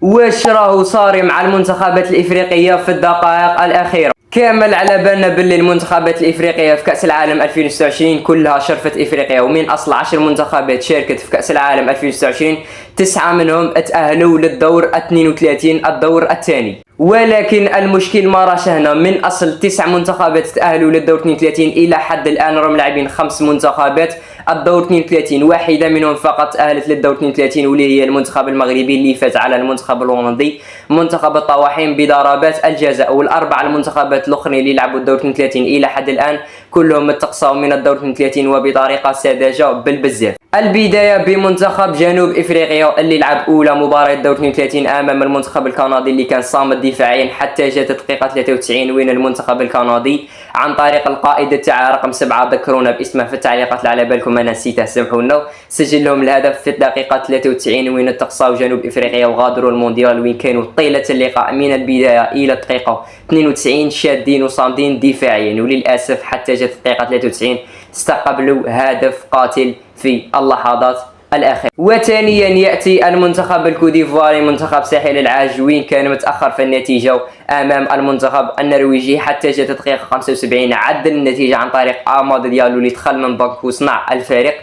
واش راهو صاري مع المنتخبات الافريقيه في الدقائق الاخيره؟ كامل على بالنا باللي المنتخبات الافريقيه في كاس العالم 2026 كلها شرفت افريقيا، ومن اصل 10 منتخبات شاركت في كاس العالم 2026 9 منهم تاهلوا للدور 32 الدور الثاني. ولكن المشكل ما راش هنا، من اصل 9 منتخبات تاهلوا للدور 32 الى حد الان راهم لاعبين 5 منتخبات الدور 32، واحده منهم فقط تاهلت للدور 32 واللي هي المنتخب المغربي اللي فاز على المنتخب الهولندي منتخب الطواحين بضربات الجزاء. والاربع المنتخبات الاخرين اللي لعبوا الدور 32 الى حد الان كلهم تقصوا من الدور 32 وبطريقه ساذجه بالبزاف. البدايه بمنتخب جنوب افريقيا اللي لعب اولى مباراه الدور 32 امام المنتخب الكندي اللي كان صامد دفاعيا حتى جات الدقيقه 93 وين المنتخب الكندي عن طريق القائد تاع رقم 7 ذكرونا باسمه في التعليقات على بالكم انا نسيته سامحونا، سجل لهم الهدف في الدقيقه 93 وين تقصاو جنوب افريقيا وغادروا المونديال وين كانوا طيله اللقاء من البدايه الى الدقيقه 92 شادين وصامدين دفاعيا، وللاسف حتى جات الدقيقه 93 استقبلوا هدف قاتل في اللحظات الاخيره. وثانيا ياتي المنتخب الكوديفواري منتخب ساحل العاج وين كان متاخر في النتيجه امام المنتخب النرويجي حتى جات الدقيقه 75 عدل النتيجه عن طريق اماد ديالو اللي دخل من بنك وصنع الفارق.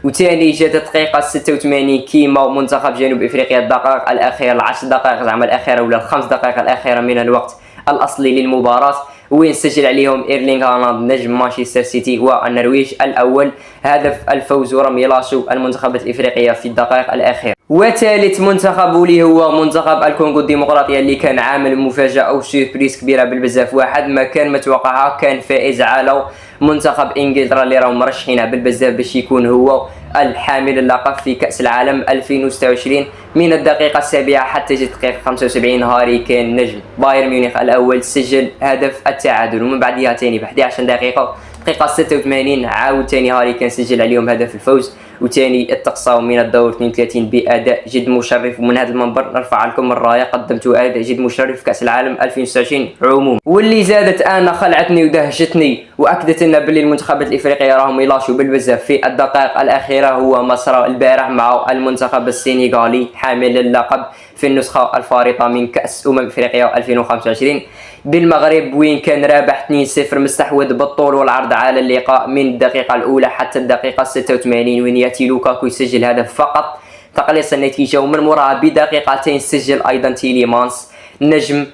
وثاني جات الدقيقه 86 كيما منتخب جنوب افريقيا الدقائق الاخيره العشر دقائق زعما الاخيره ولا الخمس دقائق الاخيره من الوقت الاصلي للمباراه وين سجل عليهم ايرلينغ هالاند نجم مانشستر سيتي والنرويج الاول هدف الفوز ورم يلاشوا المنتخبات الافريقيه في الدقائق الاخيره. وثالث منتخب اللي هو منتخب الكونغو الديمقراطيه اللي كان عامل مفاجاه وسيربريز كبيره بالبزاف، واحد ما كان متوقعها، كان فائز على منتخب انجلترا اللي راهم مرشحين بالبزاف باش يكون هو الحامل اللقب في كاس العالم 2026. من الدقيقه 7 حتى جت الدقيقه 75 هاري كين نجم بايرن ميونخ الاول سجل هدف التعادل، ومن بعدها ثاني ب 11 دقيقه 86 عاود ثاني هاري كين سجل عليهم هدف الفوز وثاني اتقصاو من الدور 32 باداء جد مشرف. ومن هذا المنبر نرفع لكم الرايه، قدمتوا اداء جد مشرف في كاس العالم 2026 عموما. واللي زادت انا خلعتني ودهشتني واكدت لنا باللي المنتخبات الافريقيه راهم يلاشوا بالبزاف في الدقائق الاخيره هو مسرى البارح مع المنتخب السنغالي حامل اللقب في النسخه الفارطه من كاس افريقيا 2025 بالمغرب وين كان رابح 2-0 مستحوذ بالطول والعرض على اللقاء من الدقيقه الاولى حتى الدقيقه 86 وين ياتي لوكاكو يسجل هدف فقط تقليص النتيجه، ومن وراها بدقيقتين سجل ايضا تيليمانس نجم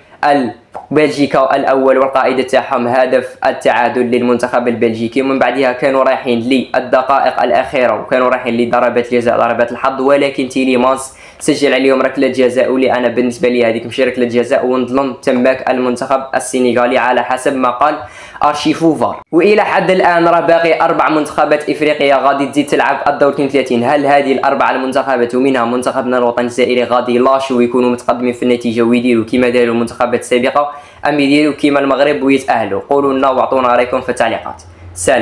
بلجيكا الاول والقائد تاعهم هدف التعادل للمنتخب البلجيكي. ومن بعدها كانوا رايحين للدقائق الاخيره وكانوا رايحين لضربات جزاء ضربات الحظ، ولكن تيليمانس سجل عليهم ركله جزاء واللي انا بالنسبه لي هذيك ماشي ركله جزاء ونظلم تماك المنتخب السنغالي على حسب ما قال ارشيفو فار. والى حد الان راه باقي 4 منتخبات افريقيه غادي تزيد تلعب الدور 32. هل هذه الاربع المنتخبات ومنها منتخبنا الوطني الجزائري غادي يلاشوا ويكونوا متقدمين في النتيجه ويديروا كما داروا المنتخبات السابقه ام يديروا كما المغرب ويتاهلوا؟ قولوا لنا واعطونا رايكم في التعليقات. سلام.